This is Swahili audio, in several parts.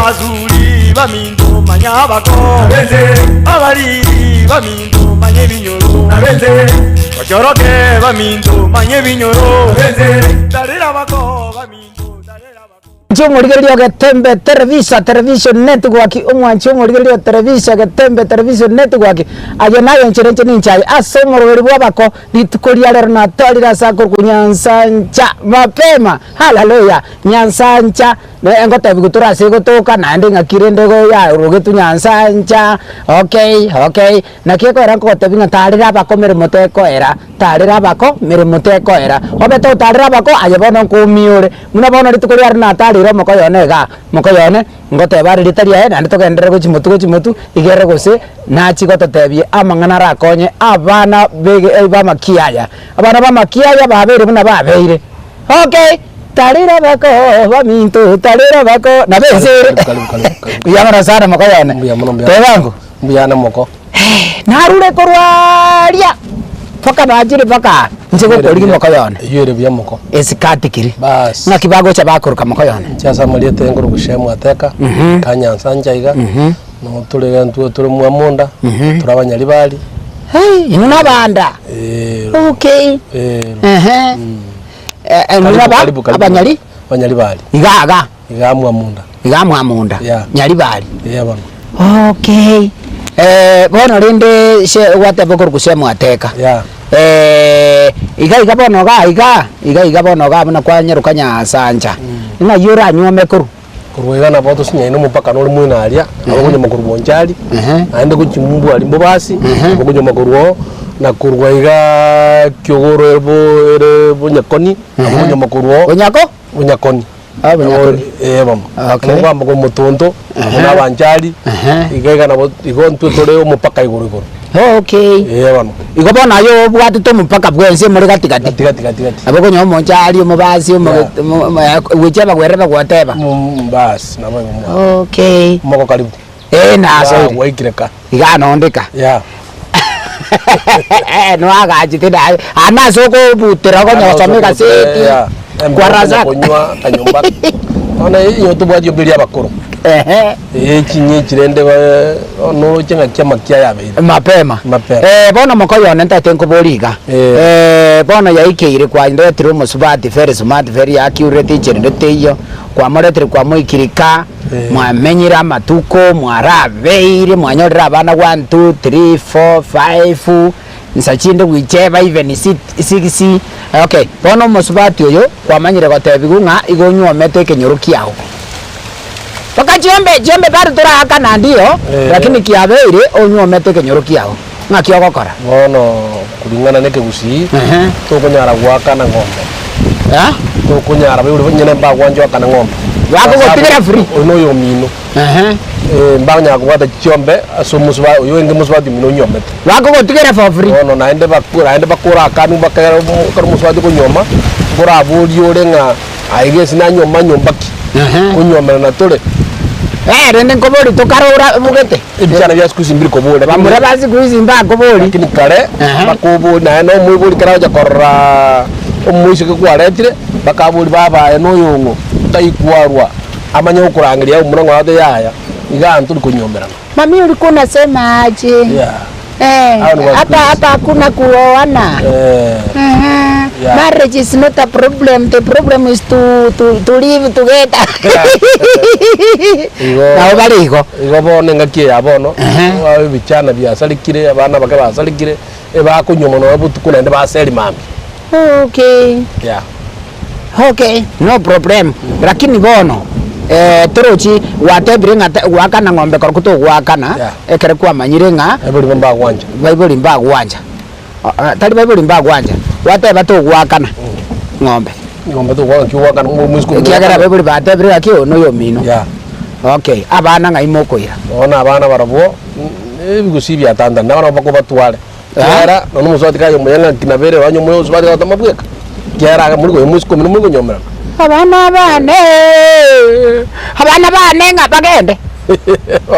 abazuli bamindu manyabako abali bamindu manye binyoro bachoroke bamindu manye binyoro darira bako bamindu darira bako chumurigerio getembe television network umwanchi umurigerio television network aje nayo ncherenche ninchai asomorweri bwabako litukoria lero na tolira sako kunyansancha mapema haleluya nyansancha ngote bigutura sigotoka nande ngakirende go ya rugetu nyansancha okay na kieko ranko tebinga talira bako mere moteko era talira bako mere moteko era obeto talira bako aje bono kumiure muna bono litukoria na talira mokoyone ngote bari litaria nande togendere go chimutu igere gose nachi gototebie amangana rakonye abana bege bamakiaya abana bamakiaya babere buna babeire okay talira bako bamintu talira bako na besere yamara sana mokoyone tebangu mbiyana moko narure korwaria foka bajire baka njego korigi mokoyone yere bya moko esikatikiri bas na kibago cha bakuruka mokoyone cyasa muri tenguru gushemu ateka kanyansanja iga no turega turi mu amunda turabanyari bali inuna banda okay abanyari bali igamu amunda nyari bali bano okay bono rinde she wate bokor kusema ateka iga bono iga bono ga bana kwa nyarukanya sanja ina yura nyome kuru kurwega na boto sinya ino mupaka no mwina alia abakunye makuru bonjali aende kuchimumbu ali mbobasi abakunye makuru na kurwega kyogoro ere bonyakoni abakunye makuru bonyakoni mama kwamba ko mutondo na banjali igega na igontu tore umupaka iguru okay bano igobona yo bwati to mupaka bwense muri gatigati abako nyo monjali umubasi wecheba gwereba gwateba bas na mama okay moko karibu naso waikireka igano ndika no agajitida anaso ko butera ko nyasomeka seti kwaraza kunywa kanyumba ona iyo tubwaje bilia bakuru kinye kirende no chenga kyama kya yabe mapema bona mokoyone ntatenko boliga bona yaikeire kwa ndo tiro musubati very smart very accurate chirende teyo kwa moretri kwa moikirika mwamenyira matuko mwarabeire mwanyorera abana 1 2 3 4 5 nsachinde wicheba even 6 okay bona musubati oyo kwa manyire gotebigu nga igonywa meteke nyorukiaho paka jombe bado turaka na ndio lakini kiabeire onywa meteke nyorukiaho nga kiogokora bono kulingana neke gusi to kunyara gwaka na ngombe to kunyara buri nyene mba gwanjwa kana ngombe wako gotigera free ono yo mino mbanya gwata chombe asomuswa yo enge muswa di mino nyombe wako gotigera for free ono naende bakura kanu bakara muswa di kunyoma kura buri orenga aige sina nyoma nyombaki kunyoma na tole rende kobori tokarora mugete ibijana bya sikuzi mbiri kobori bamura bazi kuizimba kobori lakini kare bakobo na no mwiburi karaja korra umwisike kwaretire bakaburi baba no yongo taikwarwa amanya ukurangiria umurango wade yaya igantu kunyomerana mami ulikuwa unasema aje hapa hakuna kuoana marriage is not a problem, the problem is to live together na ubali iko bone ngakie abono bichana bya salikire abana bakaba salikire bakunyoma no babutukuna ende baseli mami okay okay no problem lakini bono turuchi watebringa wakana ngombe korkuto wakana ekere kwa manyirenga baibuli mba gwanja tali baibuli mba gwanja wateba to wakana ngombe to wakana musko kiagara baibuli batebringa kio no yo mino okay abana ngai mokoira ona abana barabo ebigusibya tanda ndabana bako batwale era no musoti kayo muyanga kinabere wanyo moyo usubati katamabweka kiara muri ko musko mino muko nyomera abana bane nga bagende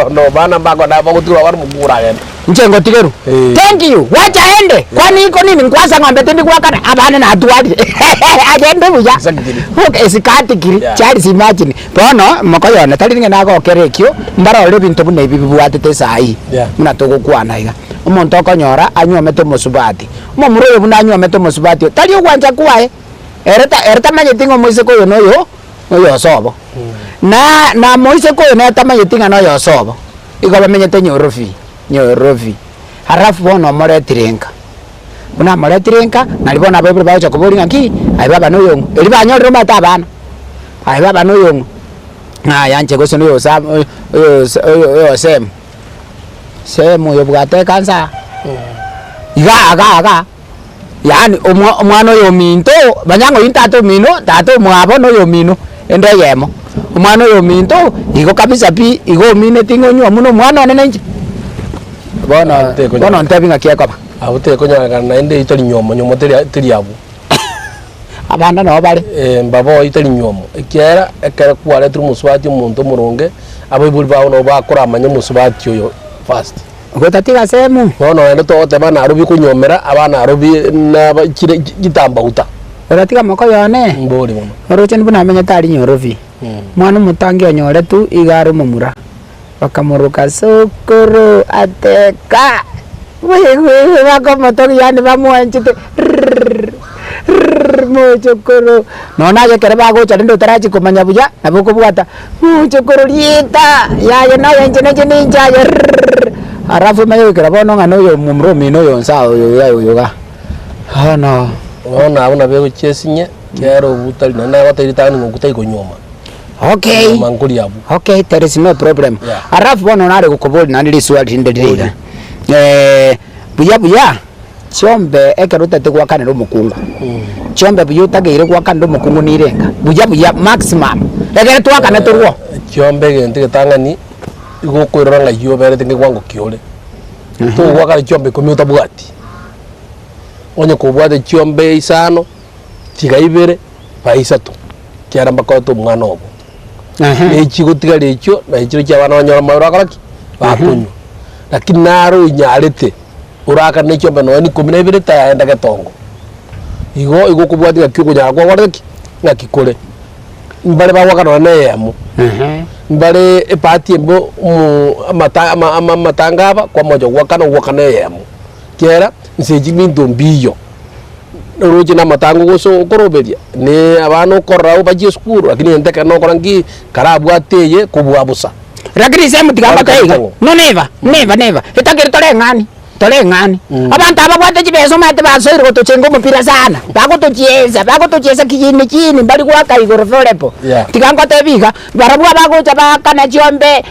No bana mbako na bagutura wari mukura genda. Njengo tigeru. Thank you. Wacha ende. Kwani iko nini ngwasa ng'ombe tindi gwakana abana na atwali. Agende buya. Okay, sikati kiri. Chali si imagine. Bono mokoyo na tali ngena go kerekyo mbara ole bintu bune bibi bwatete sai. Muna togo kwana iga. Umuntu okonyora anywomete musubati. Momuro yo buna anywomete musubati. Tali ogwanja kwae. Ereta manyetingo moise koyo noyo sobo. Na moise koyo na tamanyetinga noyo sobo. Igo bamenyete nyorofi. Harafu bono moretirenka. Buna moretirenka nalibona bebe bacha kuboringa ki ai baba no yongo. Eli banyorero mata bana. Ai baba no yongo. Na yanje goso no sam yo semu yo bugate kansa. Iga. Yani omwana yo minto banyango intato mino tato mwabo no yo mino ende yemo. Omwana yo minto igo kabisa pi igo mine tingo nyu muno mwana nene. Bono ntebinga kieko ba. Abute konyaga na ende itali nyomo teri abu. Abanda no bale. Mbabo itali nyomo. Ekera kwale tru muswati umuntu muronge abibuli bawo no bakora amanye muswati yo fast. Gotatiga semu. Bono ende to tebana arubi kunyomera abana arubi na gitamba uta. Oratiga moko yone. Mbori bono. Orochen buna amenya tari nyorofi. Mwana mutangi onyore tu igaru mumura. Bakamuruka sokoro ateka. Wewe wako motoki yani bamuanchite. Muchokoro. Nona ye kereba go charindo tarachi kumanya buya nabuko bwata. Muchokoro lieta. Ya na yenjene ninja ya. Arafu mayo keraba no ngano yo mumro mino yo sao yo ga. No. Ona abuna bego chesinye kero butali na batari tani ngokutai konyoma. Okay. Okay, there is no problem. Arafu bono nare gukoboli nandiri swali ndedira. Buya chombe ekeruta te gwakanira umukungu. Chombe buya tageire gwakanira umukungu nirenga. Buya maximum. Egere twakana turwo. Chombe gente getangani igukwiranga yo bere tinge gwango kiole. To gwakana chombe komyuta bwati. Onye kubwate chombe isano kigaibere paisatu. Kiara makoto mwana obo. Echigo tigari echo na echo cyabana banyora mabura karaki bakunyu. Lakini naro inyarete uraka n'icyo mbano ni 12 taenda gatongo. Igo kubwati kyuko nyagwa wareki ngakikore. Mbale bawakana na yemu. Mbale epati embo matangaba kwa mojo wakana yemu. Kera nseji minto mbiyo. Roje na matango goso koroberia ne abano korrao baje skuru lakini enteka no korangi karabu ateye kubwabusa lakini sema tigamba taiga no never itakiri tole ngani abantu ababwate jibeso mate basoiro gotocengo mupira sana bagotocheza kijini bali kwaka igoro forepo tiganga tebiga barabwa bagocha bakana chombe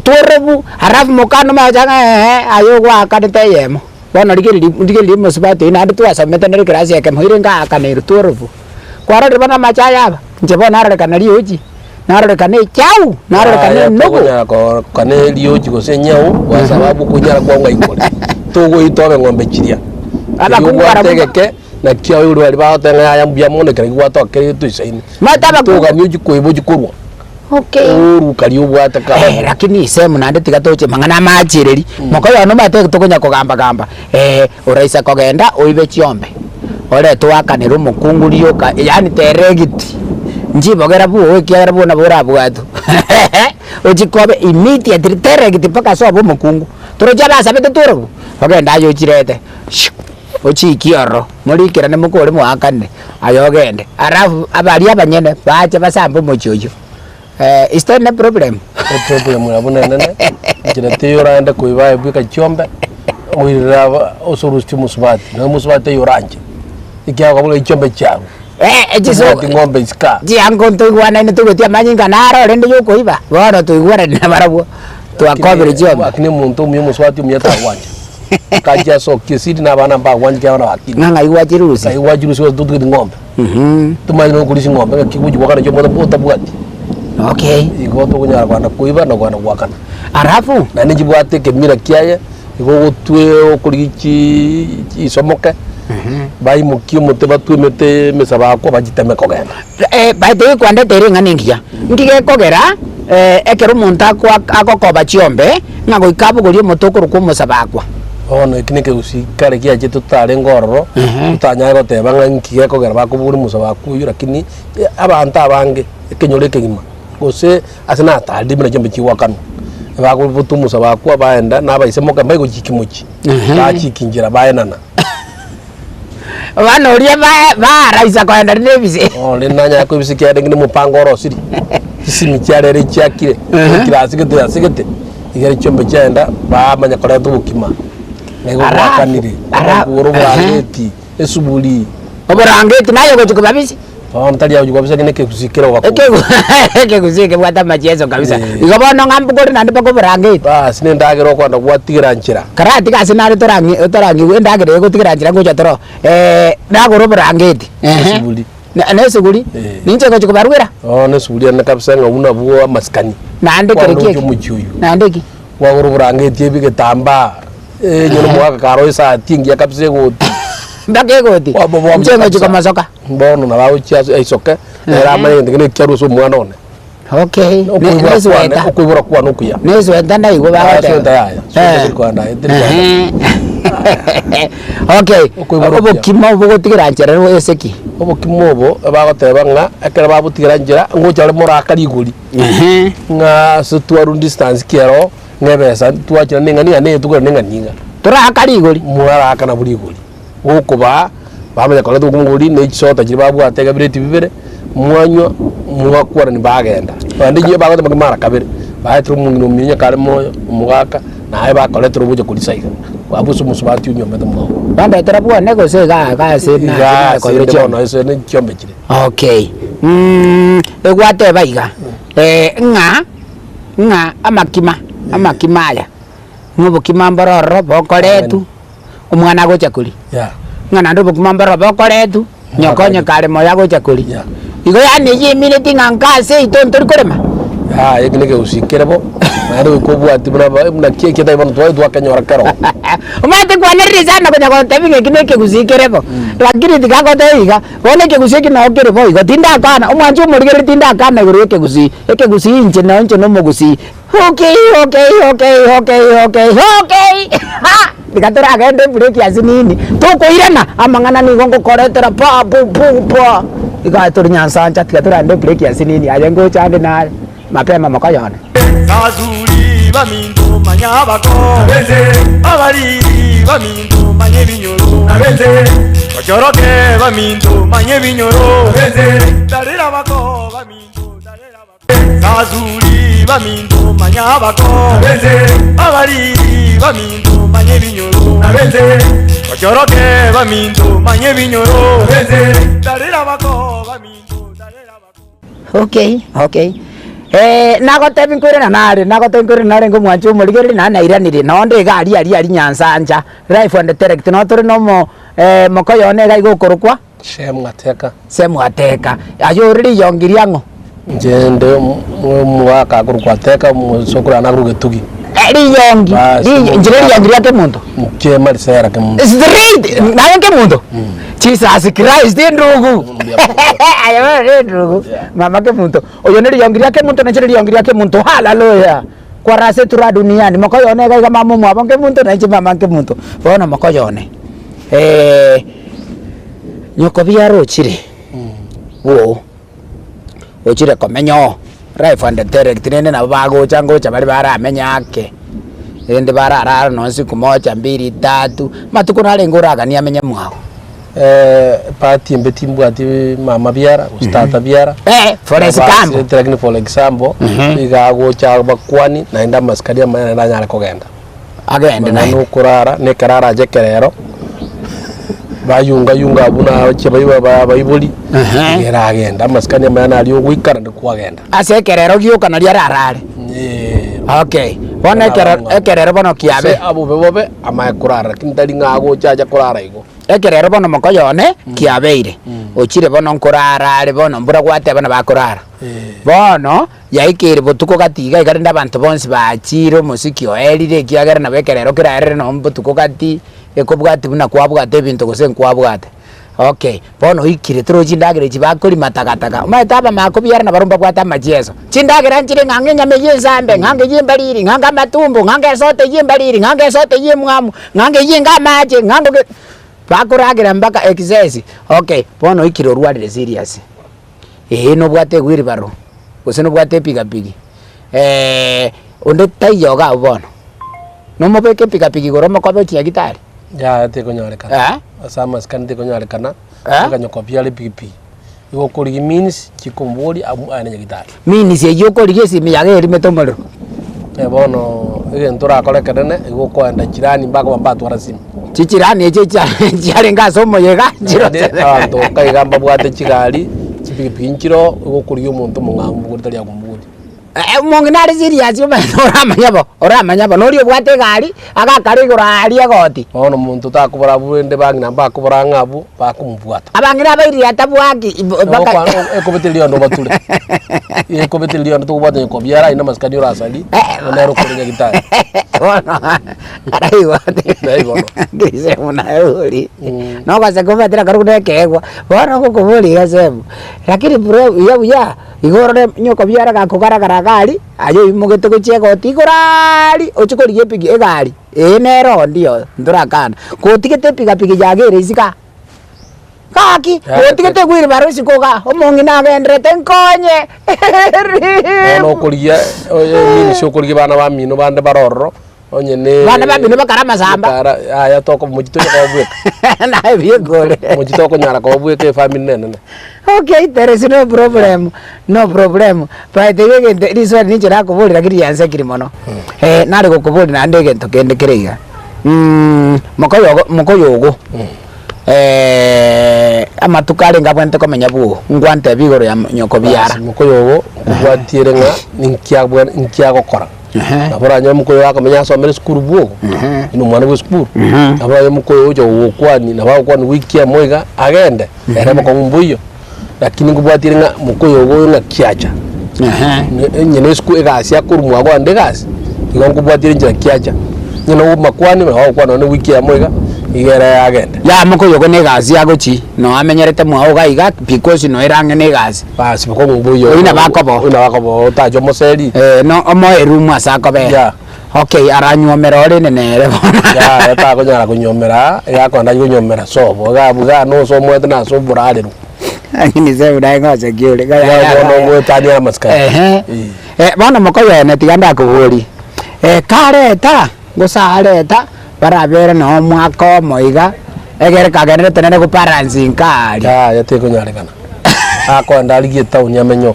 turebu harafu mokano majanga ayo gwaka teyemo bono ligeli musubati ina atu asamete nere krasi yake muhirenga akane ruturufu kwaro ribana machaya aba njebo narare kanali uji narare kane chau narare kane nugu ko kane lioji ko senyau kwa sababu kunyara kwa ngaikole togo itobe ngombe chiria ala kungara tegeke na kia yuru bali ba tenga ya mbya mone kare kwa to kare tu saini mataba toga nyuji ko iboji kurwa. Okay. Uru kari ubwata ka. Lakini semu nande tigatoche mangana machireri. Mokoyo no mate tukonya kugamba. Uraisa kogenda oibe chiombe. Ore twakanira umukungurio ka yani teregiti. Njibogera bu okiara bu na bora bwatu. Ojikobe immediately teregiti paka so bu mukungu. Turoja basa bete turu. Ogenda yo chirete. Ochi kioro. Muri kirane mukore mwakane. Ayogende. Arafu abali abanyene bache basambu mochojo. Is there no problem? No problem abuna nene. Jina teyora enda kuiba ebuka chombe. Mwira osurusti musubati. Na musubati yoranje. Ikia kabula chombe chao. Ejiso ngombe iska. Ji ango tuigwana ni tugotia manyinga naro rende yo kuiba. Bono tuigwana na barabu. Tuakobere chombe. Akini muntu myo musubati myata wanje. Kaja so kisidi na bana ba wanje wana akini. Nganga iwajirusi. Iwajirusi wa tutu ngombe. Tumanyi kulisi ngombe kikuji wakana chombe bota bwati. Okay. Iko to kunyara kwa kuiba na kwa wakana. Arafu na nijibwate kemira kiaye iko tue okurichi isomoke. Bai mukio muteba twimete mesaba ko bajiteme kogenda. Bai te kwande tere nganingia. Ngige kogera ekero omonto agokoba chiombe ng'a goika abogori omotokoro kwa omosaba akwa bono eki nekegusii kare kiache totare ngororo totanyae goteba ng'a nki gekogera bakobura omosaba akwa oyo lakini abanto abange ekenyoro ekegima gose ase natari buna chiombe chigoakanwa bagobuta omosaba akwa baenda nabaise moka mbaigochiki mochi bachiki njira baenana bana oria baraisa koenda nebise ole nanya ko bisiki ya ngine mupango orosiri isimi cyarere cyakire kirasigete yasigete igere cyombe cyenda bamanya kora tubukima nego bakanire araburo burangeti esubuli oburangeti nayo gochiko babisi ntari yawe gwabisa ngine kekusikira wako ekegusike bwata machezo kabisa igabona ngambugori nandi bako burangeti bas nendagero kwanda gwatigira nchira karati kasinari torangi wendagere gotigira nchira ngoja toro nagoro burangeti esubuli nesuguli ninche gochiko barwira nesubuli na kabisa ngabuna buo maskani nande kerekie nande ki wagoro burangeti ebigitamba nyono mwaka karo isa tingi kabisa goti mbake goti nche gochiko masoka mbono na bawo chia isoke era mane ngene kyaro so mwana one okay nesweta okubura kwa nokuya nesweta ndai go bawo so kwanda okay obokimo obogotigira njera ro eseki obokimo obo bagoteba ng'a ekera babutigira njera ngochare morakari iguri ng'a so twaru distance kiero ngebesa twachira ningani ane tukora ninganiga turakari iguri muraraka na buri iguri okuba bamenya kora tugumuguri ne chota kiri babu atega bireti bibere mwanywa mwakwara ni bagenda bandi ngiye bagote magimara kabere bahetro mungino minya kare moyo mugaka naye bakole turubuje kuri saiga wabusu musubati unyombe mo banda terabuwa nego se ga se na ko yiro chono ese ne kyombe kire okay egwate baiga nga amakima aya ngobukima mbororo bokoretu umwana gocha kuri ngana ndo bokumambara bokoretu nyokonye kare moya gocha kuri igo yani yimire tingankase itontori korema yekineke usikerebo naro kobwati buna keke dai bana twa kanyora karo umate kwaneri sana kunya kontabinge kineke kusikerebo lakini tikakotoiga woneke kusiki na okerebo igo tinda kana umwanju murigere tinda kana goreke kusi inche no mogusi okay ha dikatora agende break ya zinini toko irena amangana ni gongo koretera pa igator nyansanja dikatora ande break ya zinini ayengo chande na mapema makayana Azuli bamindu manyabako abali bamindu manye binyoro Ochoroke bamindu manye binyoro Darira bako bamindu Azuli bamindu manyabako abali bamindu manye binyoro Ochoroke bamindu manye binyoro Darira bako bamindu okay nagotebi nkwire nare ngo mwanchu murigeri na nairanire nonde gari ari nyansanja life and direct no turi no mokoyone ga igukorukwa semu ateka ayo riri yongiria ngo njende mwaka kurukwa teka musokura na kurugetugi eri yongi njire yongiria ke muntu ke marisera ke muntu straight nayo ke muntu Jesus Christ ndugu ayo ndugu mama ke muntu oyo neri yongiria ke muntu na yongiria ke muntu haleluya kwa rase tura duniani mokoyone ga mama mwa ke muntu na mama ke muntu bona mokoyone nyoko biaro chire wo ochire komenyo life and direct nene na bago chango cha bari baramenya ake ende barara no siku moja 2 3 matuko nale nguraga ni amenya mwao party mbeti mbwati mama biara ustata biara for example igago cha bakwani naenda maskadia mana nanyara kogenda agenda na nukurara ne karara jekerero bayunga buna chebayiba bayibuli era agenda maskania mana ali ogwikara ndikwagenda asekerero gioka na rarare okay bona ekerero bono kiabe abo bebobe amakurara kindali ngago chaja kurara igo ekerero bono mokoyone kiabeire ochire bono nkurara bono mbura gwate bana bakurara bono yaikire botuko gatiga igarenda abantu bonse bachiro musiki oerire kiagera na bekerero kirarere no botuko gati ekobwati buna kwabwate bintu gose nkwabwate Okay, bono ikire tro chindagire chibakori matagataga. Maitaba makubiara na barumba kwata majezo. Chindagire nchire ngange nyame yinzambe, ngange yimbaliri, nganga matumbo, ngange sote yimbaliri, ngange sote yimwamu, ngange yinga maje, ngange bakuragira mbaka excess. Okay, bono ikire ruadire serious. No bwate gwiri baro. Usino bwate pigapigi. Onde tayoga bono. No mobeke pigapigi goromo kwabe tia gitari. Ya te konyorekana. Asama skandi konyorekana. Akanyokopia le pipi. Igo kuri means chikombori ane gitari. Means ye kuri yesi mi yage ri metomoro. Bono ntura kolekanene igo kwenda jirani mbaka bambatu arasimu. Chichirani chari ngasomo yega chiro. To kai gamba bwate chigali. Chipipi nchiro igo kuri umuntu mungambu kuri akumburi. Monginari serious yo oramanyabo nori bwate gari agakari gurari agoti ono muntu takubara burende bangina bakubara ngabu bakumubwata abangira bairi atabwaki baka ekobeteli ndo batule ekobeteli ndo tubate ko biara ina maskadi urasali onero kunya gitari ono araiwa ndise munauri no kwa sekoma tira karude kegwa bona kokubuli gasemu lakini bro ya igorore nyoko biara gakugaragara gari ayo imugete kuchego tigorari ochukori yepigi egari enero ndio ndurakana kotigete pigapigi jagere isika kaki kotigete gwiri baro isikoga omongi nagendrete nkonye no kuria mini shokori bana ba mino bande baroro onyene bana ba mino bakarama samba aya toko mujito ko bweka na biegore mujito ko nyara ko bweka family nene. Okay, there is no problem. No problem. But the way this one ni chira ko boli rakiri yanse kiri mono. Nari ko boli na ndege to kende kirega. Mokoyogo. Amatukale ngabwente ko menya bu. Ngwante bigoro ya nyoko biara. Mokoyogo kwatire nga ninkia gokora. Abora nyamu ko yaka menya so mere skuru bugo. Ino mwana go skuru. Abora nyamu ko yojo kwani na ba kwani wiki ya moiga agende. Era ko mbuyo. Lakini ngubwatire nga mukoyogo nga kiacha nyene sku egasi akurumwa kwa ndegasi igo ngubwatire njira kiacha nyene makwani ho kwa no wiki ya mwega igere agende ya mukoyogo ne gasi agochi no amenyerete mwa gaiga because no erange ne gasi basi bako ngubuyo ina bakobo tajo moseri no omo erumu asakobe ya okay aranyomera ore nenere ya eta ko nyara kunyomera ya ko nda kunyomera sobo ga no so mwete na so burare ni se udai ngose giule ga no go tania maska bana mokoyo ne tiganda kuhuri kareta gusareta barabere no mwako moiga egere kagene tenene ku paransi nkari ya te ko nyare kana ako ndali gita unyamenyo.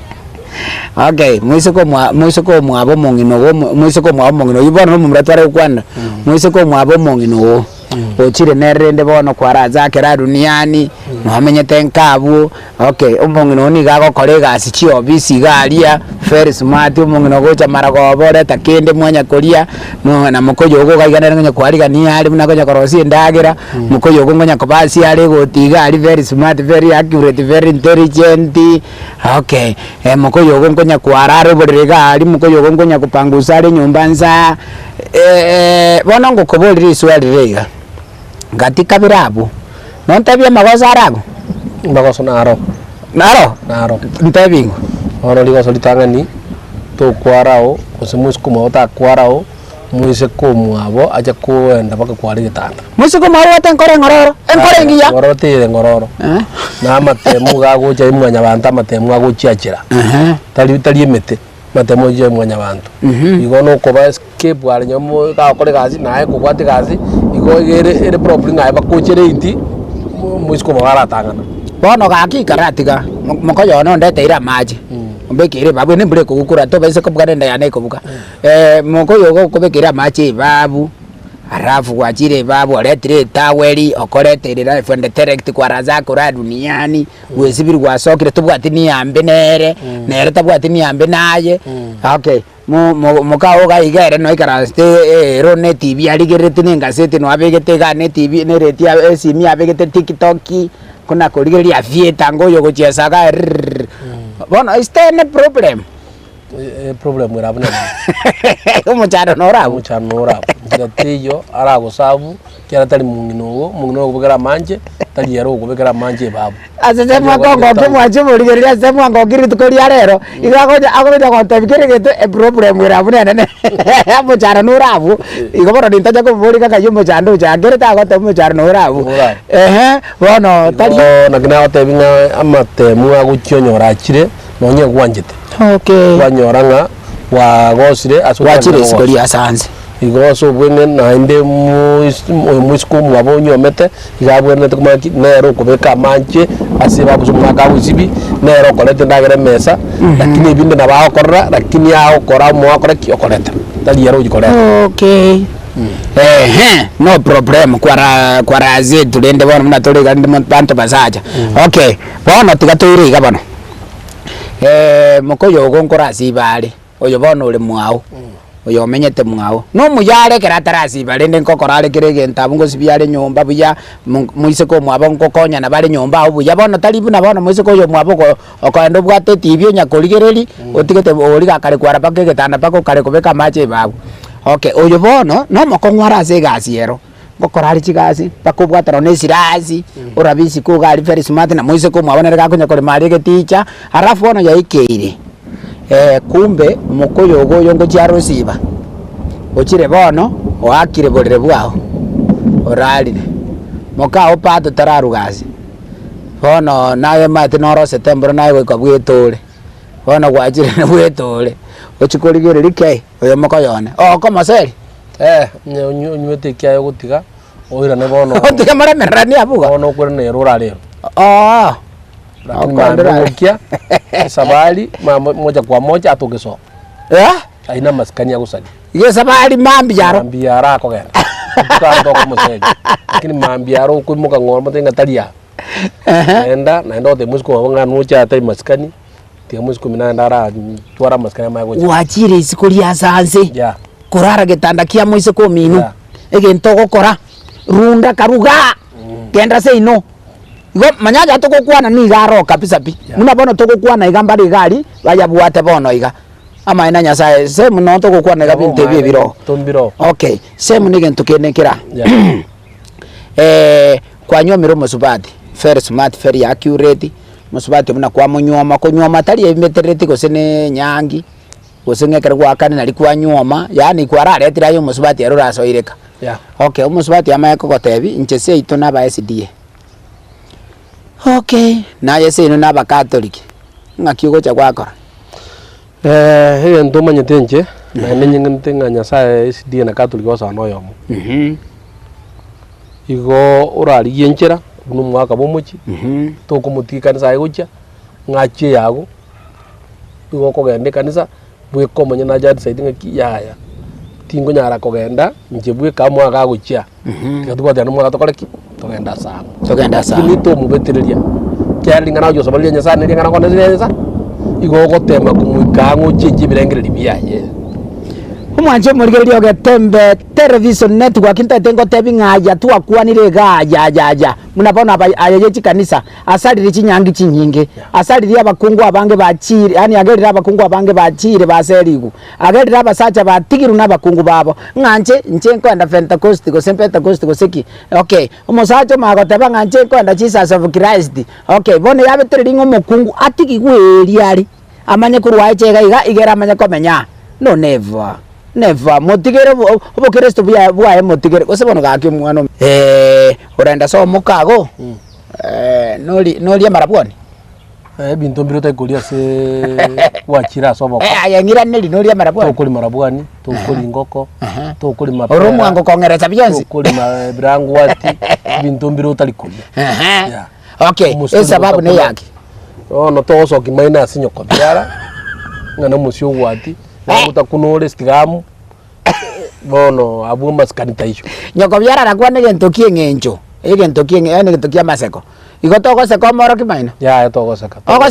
Okay, mwisiko mwabo mongino ibona no mumratware kwana mwisiko mwabo mongino ochire nerende bono kwaraza kera duniani no amenyete nkabu. Okay, umongino ni gago kolega sichi obisi galia very smart umongino gocha marago bore takende mwanya kolia na mukoyo go gaigana ngonya kwariga ni ali munagonya korosi ndagira mukoyo go ngonya kobasi ali gotiga ali very smart very accurate very intelligent. Okay, mukoyo go ngonya kwarare borega ali mukoyo go ngonya kupangusa ali nyumba nza bona ngokobori swali rega ngati kabirabu nontabia magoza arabu magoza naro ntabingo ono ligoso litangani to kwarao osimus kuma ota kwarao muise kumwabo aja kuenda baka kwari gitanda musiko mawo tenkore ngororo enkore ngiya ngororo tire ngororo na matemu gago cha imwanya banta matemu gago chiachira tali emete matemo je mwanya bantu igono ko baske bwari nyomo ka kore gazi nae ko kwate gazi igo ere problem nae bakochere iti muisiko mara tangana bono gaki karatiga mokoyo no ndete ira maji mbekire babu ne mbure kugukura to bese ko bware ndayane ko buka mokoyo go ko bekira maji babu arafu kwachire babu aletire taweli okoreterera ifende direct kwaraza kora duniani wesibiri gwasokire tubwati ni ambe nere tabwati ni ambe naye. Okay, mukawo gaigere no ikaraste rone TV aligerete ningasete no abegete ga ne TV ne retia simi abegete TikTok kuna korigeria fieta ngoyo gochesa ga bona este ne problem problem ira bune umuchano norabu umuchano norabu ndatiyo aragosabu kera tari mungino bugara manje tari yaro kubegera manje babu asese mwakongo kimwachi murigeria se mwango kiri tukoria rero igagoja agoja kontabikire gete problem ira bune nene umuchano norabu igoboro nintaje ko buri kaka yumo chando chagere ta gote umuchano norabu bono tari na gina otebinga amate muwa gucyonyora chire nonye gwanjete okay wanyoranga wagosire wachire sikori asanze igoso bwene na inde muisku mwabonyo mete igabwene tukumaki nero kubeka manje asiba busumwa ka buzibi nero kolete ndagere mesa lakini ibinde na bakorra lakini yao kora mwakora kiokoleta tali yaro ujikoleta okay no problem kwa razi tulende bona mna tole gande bantu basaja okay bona tigatoire igabano mukoyo gonkora asibale oyo bona ule mwao oyo menyete mwao no muyare keratara asibale ndenkokorale kirege ntabungo sibyale nyomba buya muise ko mwabo nkokonya na bale nyomba aho buya bona talibu na bona muise ko yo mwabo ko okando bwate tibyo nyakoligereri otigete oliga kare kwara pakege tanda pako kare kubeka mache babu okay oyo bono no mokongwara ase gasiero gokorari chigasi pakubwatara nesirasi urabisi ko gali very smart na muise ko mwabonera gakonya kole marige ticha arafu ono yaikeire kumbe mukoyo goyo ngo cyaro siba ochire bono oakire borere bwao oralire moka opato tararugasi bono naye mate noro September naye ko bwetore bono gwachire ne bwetore ochikorigere like oyo mokoyone koma seri nyuete kyayo gutiga oira ne bono otiga mara merani abuga bono kwere ne rurale Okondorakia sabali moja kwa moja atokeso aina maskani ya kusali ye sabali mambiaro mambiara ko gera kanto ko moseli lakini mambiaro ko muka ngormo tenga talia naenda de musko wanga nucha tai maskani tia musko mina ndara twara maskani ma goja wachire isikuri asanze ya kurara getanda kia moise ko minu egentoko kora runda karuga kenda se ino go manyaga to kokwana ni garo kabisa pi muna bono to kokwana igambari gari baya buate bono iga ama ina nyasaye se muno to kokwana ga binte bibiro tombiro okay se munige ntukene kira kwanyo miro musubati very smart very accurate musubati muna kwa munyoma ko nyoma tari emetereti ko sene nyangi gosenge kare gwa kane nali kwa nyoma yani kwa rare tira yo musubati ero rasoireka okay musubati ama ko gotebi nchese ito na ba SDA okay na yese ino na ba Catholic ngakiugo cha gwakora he ndo manyetenje na nenyengente nganya sa SDA na Catholic osa no yomo igo urari yenchera kuno mwaka bomuchi to kumuti kanisa igocha ngache yago igo kogende kanisa bwe komanya na jadi saidi ngaki yaya tingo nyara kogenda nje bwe kamwa ga guchia tikatuba tano mwa tokoleki togenda sa ni to mubetereria kyali ngana jo sabalia nyasa ne ngana kona zineza igo gotema kumuikango chinji birengere libiaye umwanje murigerio ogetembe television network ntatengo tebingaja twakwanire gaja munabona ayeje kanisa asalire chinyangi chinyinge asalire abakungu abange bachire yani agerira abakungu abange bachire baserigu agerira abasacha batigiru nabakungu babo nganje njenko anda Pentecost go Pentecost go seki okay umusacho magoteba nganje ko anda Jesus of Christ okay bone yabe teriringo mukungu atigigweri ari amanye kurwa chega iga igera amanye komenya no never motigere obo Kristo bwa motigere osebono gake mwana urenda so mukago noli marabwani bintu mbiro taikulia se wachira sobo ayangira neli noli marabwani tokuli marabwani tokuli ngoko tokuli mapera oromu ngo kongereza byonzi tokuli mabrangu wati bintu mbiro talikulia okay sababu ne yake no toso kimaina sinyo kobyara ngana musyo wati nakuta kunole stigamu bono abu maskanita isho nyoko byara rakwane gentokie ngencho egentokie yani gentokia maseko igotoko seko moro kimaina ya etoko seka go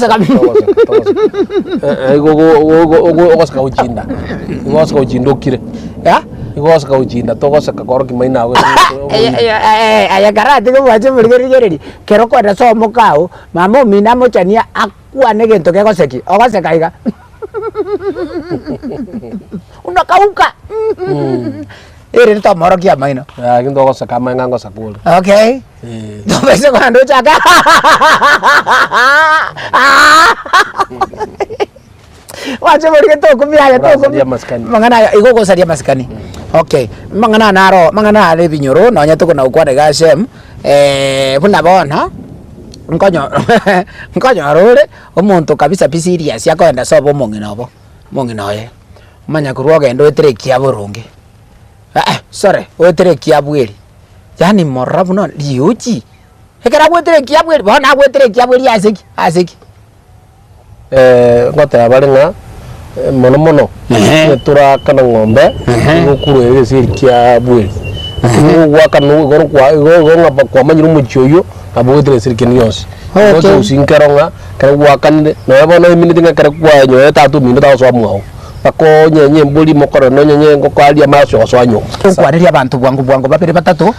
seka uchinda go seka uchindo kire ya go seka uchinda toko seka koro kimaina we aya karate ko wache murigereri kero kwa so mokao mamo mina mochania akwa ne gentoke go seki ogo seka iga Unakauka. Ere nito moro kia maino. Ya kinto ko sakama ngango sakul. Okay. Topese kwa ndo chaka. Wacha mori to kumia to kumia maskani. Mangana igo saria maskani. Okay. Mangana naro mangana le binyoro no nya to kuna ukwane ga shem. Buna bona. Nkonyo arore omuntu kabisa pisiria cia kwenda sobo monginobo. Monginoye. Manya kuruoga ndo eterekia burungi. Sorry, weterekia bweri. Yani morabu no liuji. Hekera weterekia bweri, bona weterekia bweri asiki. Ngote abarenga mono tura kana ngombe ngukuru ere sirkia bweri. Waka no goro kwa ngapa kwa manyiru muchoyo abotre sirkia nyos. Ngote usinkeronga kare wakande no yabona iminiti ngakare kwa nyo tatu minute tawo amwo. Bako nyenye mbuli mokoro no nyenye ngokwalia maso swanyo. Kwariria abantu bwangu babiri batatu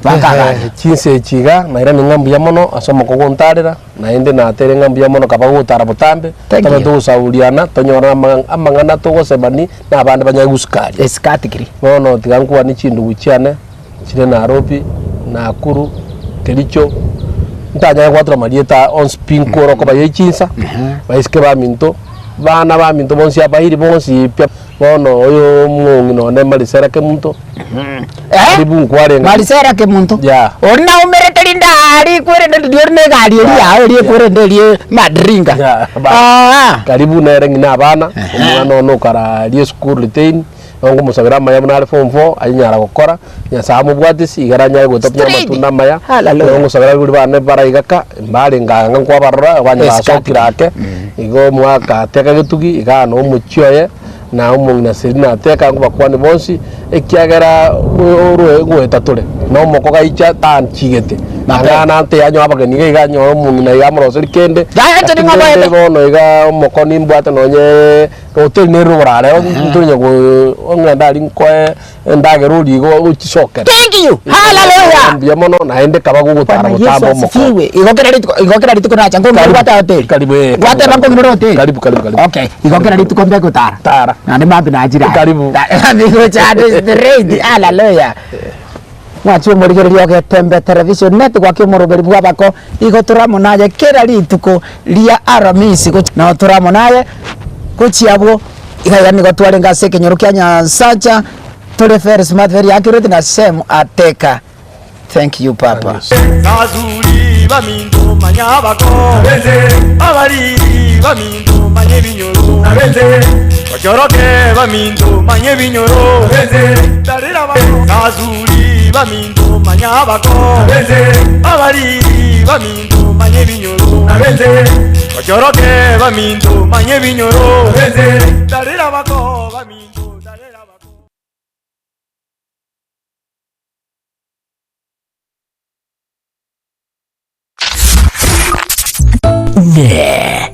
bakaga chinse chiga na ira ngambu ya mono asoma ko gontarira na ende na tere ngambu ya mono kaba gutara butambe tama to sauliana tonyora amangana to gosebani na abande banyagusukari eskatikiri bono tigankuwa ni chindu guchiane chire Nairobi Nakuru Kericho ntanya kwatro marieta on spin koro ko bayechinsa baiske ba minto bana ba minto bonsi abahiri bonsi bono oyo mungino ne malisera ke muntu ribu kware malisera ke muntu ya onna umereteri ndari kwere ndiorne gari eri kwere nderi madringa karibu na rengina abana umwana no kara rie school retain ngo musabira maya munale form 4 anyara gukora nya samu bwatisi igaranya gutopya matunda maya ngo musabira guri bane barayigaka mbali nganga kwa barora abanya basokirake igo mwaka teka gitugi igano umuchyoye na umungina serina teka ngo bakwani bonsi ekiagera urwe gwetatule no moko gaicha tan chigete ngana ante anyo abageni iganyo umungina igamoro kende ya tedi ngabaete bono iga moko nimbwate nonye hotel ne rurare ntunye go ongenda linkoe ndageruri go uchisokera. Thank you hallelujah mbia mono na ende kabago gutara gutambo moko igokera rituko na chango ngwata hotel karibu gwate banko ngiro hotel karibu okay igokera rituko mbe gutara tara na mambi na ajira karibu amigo chade straight hallelujah mwachu murigererio ke Tembe Television Network kimuruberi bwa bako igotura munaye kera rituko lia aramisi na otura munaye kuchiabo igayani gotware ngase kenyoro kya Nyansacha tole fair smart very accurate na same ateka. Thank you papa. Kazuli bamindu manyabako abari bamindu manye binyoro bachoroke bamindu manye binyoro darira kazuli bamindu manyabako abari bamindu manye binyoro bachoroke bamindu manye binyoro darira bako bamindu darira bako Ne,